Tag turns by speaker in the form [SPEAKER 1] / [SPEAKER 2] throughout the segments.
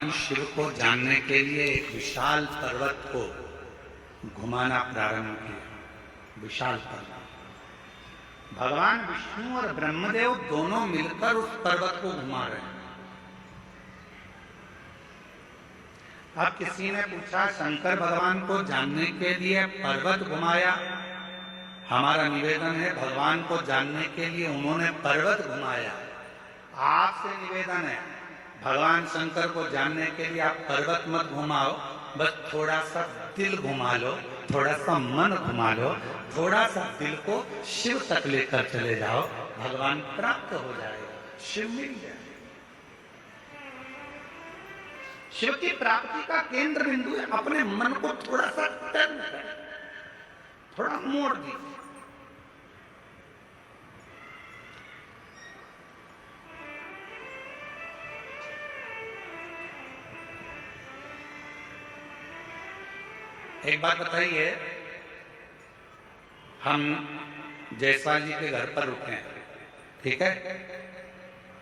[SPEAKER 1] भगवान शिव को जानने के लिए एक विशाल पर्वत को घुमाना प्रारंभ किया। विशाल पर्वत, भगवान विष्णु और ब्रह्मदेव दोनों मिलकर उस पर्वत को घुमा रहे हैं। अब किसी ने पूछा, शंकर भगवान को जानने के लिए पर्वत घुमाया? हमारा निवेदन है, भगवान को जानने के लिए उन्होंने पर्वत घुमाया। आपसे निवेदन है, भगवान शंकर को जानने के लिए आप पर्वत मत घुमाओ, बस थोड़ा सा दिल घुमा लो, थोड़ा सा मन घुमा लो, थोड़ा सा दिल को शिव तक लेकर चले जाओ, भगवान प्राप्त हो जाएगा, शिव मिल जाए। शिव की प्राप्ति का केंद्र बिंदु है, अपने मन को थोड़ा सा टर्न कर, थोड़ा मोड़ दीजिए। एक बात बताइए, हम जायसवाल जी के घर पर रुके हैं, ठीक है?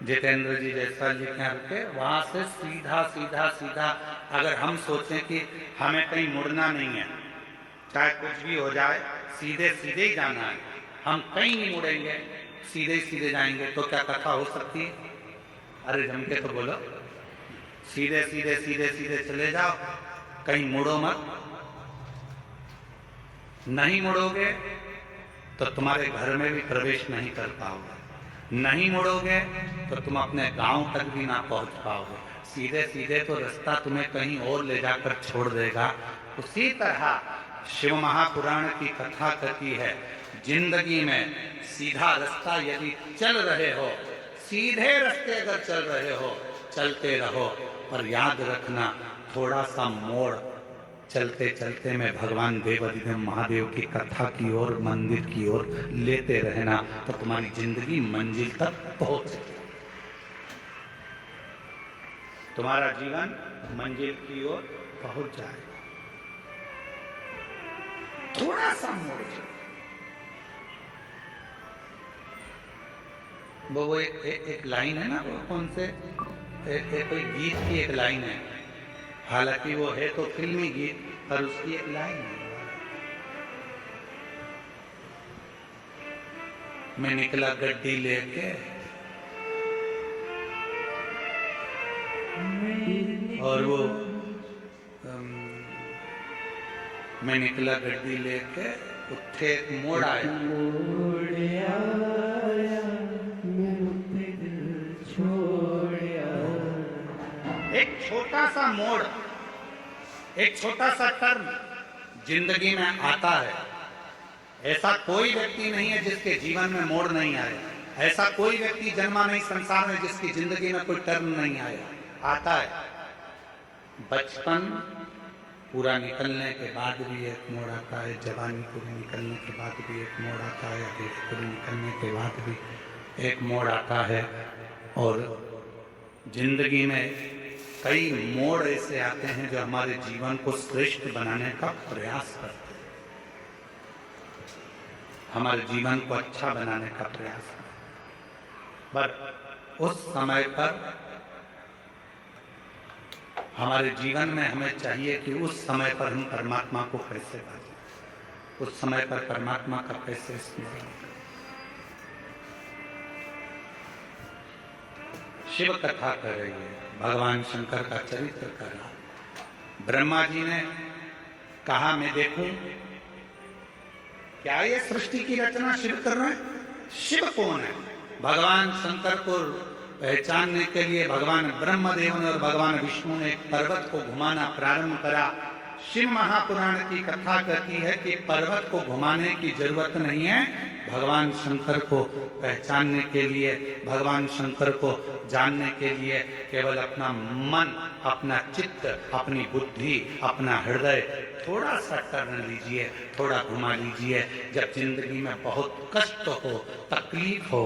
[SPEAKER 1] जितेंद्र जी जायसवाल जी के यहाँ रुके, वहां से सीधा सीधा सीधा अगर हम सोचें कि हमें कहीं मुड़ना नहीं है, चाहे कुछ भी हो जाए, सीधे सीधे ही जाना है, हम कहीं नहीं मुड़ेंगे, सीधे सीधे जाएंगे, तो क्या कथा हो सकती है? अरे जम के तो बोलो, सीधे सीधे सीधे सीधे चले जाओ, कहीं मुड़ो मत। नहीं मुड़ोगे तो तुम्हारे घर में भी प्रवेश नहीं कर पाओगे, नहीं मुड़ोगे तो तुम अपने गांव तक भी ना पहुंच पाओगे, सीधे सीधे तो रास्ता तुम्हें कहीं और ले जाकर छोड़ देगा। उसी तरह शिव महापुराण की कथा कहती है, जिंदगी में सीधा रास्ता यदि चल रहे हो, सीधे रास्ते अगर चल रहे हो, चलते रहो, पर याद रखना थोड़ा सा मोड़ चलते चलते में भगवान देवाधिदेव महादेव की कथा की ओर, मंदिर की ओर लेते रहना, तो तुम्हारी जिंदगी मंजिल तक पहुंचे, तुम्हारा जीवन मंजिल की ओर पहुंच जाएगा। थोड़ा सा मोड़ वो एक लाइन है ना, वो कौन से कोई गीत की एक लाइन है, हालांकि वो है तो फिल्मी गीत, पर उसकी एक लाइन है, मैं निकला गड्डी लेके और वो मैं निकला गड्डी लेके, उत्थे एक मोड़ आया, एक छोटा सा मोड़, एक छोटा सा टर्न जिंदगी में आता है। ऐसा कोई व्यक्ति नहीं है जिसके जीवन में मोड़ नहीं आया, ऐसा कोई व्यक्ति जन्मा नहीं संसार में जिसकी जिंदगी में कोई टर्न नहीं आया, आता है। बचपन पूरा निकलने के बाद भी एक मोड़ आता है, जवानी पूरी निकलने के बाद भी एक मोड़ आता है, अकेले पूरी निकलने के बाद भी एक मोड़ आता है, और जिंदगी में कई मोड़ ऐसे आते हैं जो हमारे जीवन को श्रेष्ठ बनाने का प्रयास करते हैं, हमारे जीवन को अच्छा बनाने का प्रयास करते हैं। पर उस समय पर हमारे जीवन में हमें चाहिए कि उस समय पर हम परमात्मा को कैसे भजें, उस समय पर परमात्मा का कैसे स्मरण करें। शिव कथा कर रही है, भगवान शंकर का चरित्र कर रहा है। ब्रह्मा जी ने कहा, मैं देखूं क्या ये सृष्टि की रचना शिव कर रहे हैं? शिव कौन है? भगवान शंकर को पहचानने के लिए भगवान ब्रह्मदेव ने और भगवान विष्णु ने एक पर्वत को घुमाना प्रारंभ करा। शिव महापुराण की कथा कहती है कि पर्वत को घुमाने की जरूरत नहीं है, भगवान शंकर को पहचानने के लिए, भगवान शंकर को जानने के लिए केवल अपना मन, अपना चित्त, अपनी बुद्धि, अपना हृदय थोड़ा सा टर्न लीजिए, थोड़ा घुमा लीजिए। जब जिंदगी में बहुत कष्ट हो, तकलीफ हो,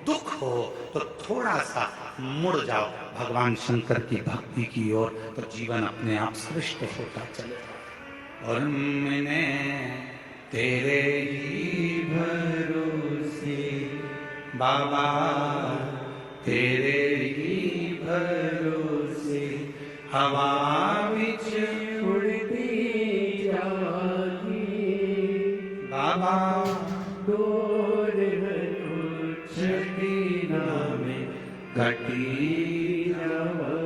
[SPEAKER 1] दुख हो, तो थोड़ा सा मुड़ जाओ भगवान शंकर की भक्ति की ओर, तो जीवन अपने आप श्रेष्ठ होता चले। और मैंने तेरे ही भरोसे बाबा, तेरे ही भरोसे हवा विच
[SPEAKER 2] उड़ती जागी
[SPEAKER 1] बाबा
[SPEAKER 2] डोर छड़ी नामे
[SPEAKER 1] घटी
[SPEAKER 2] नवा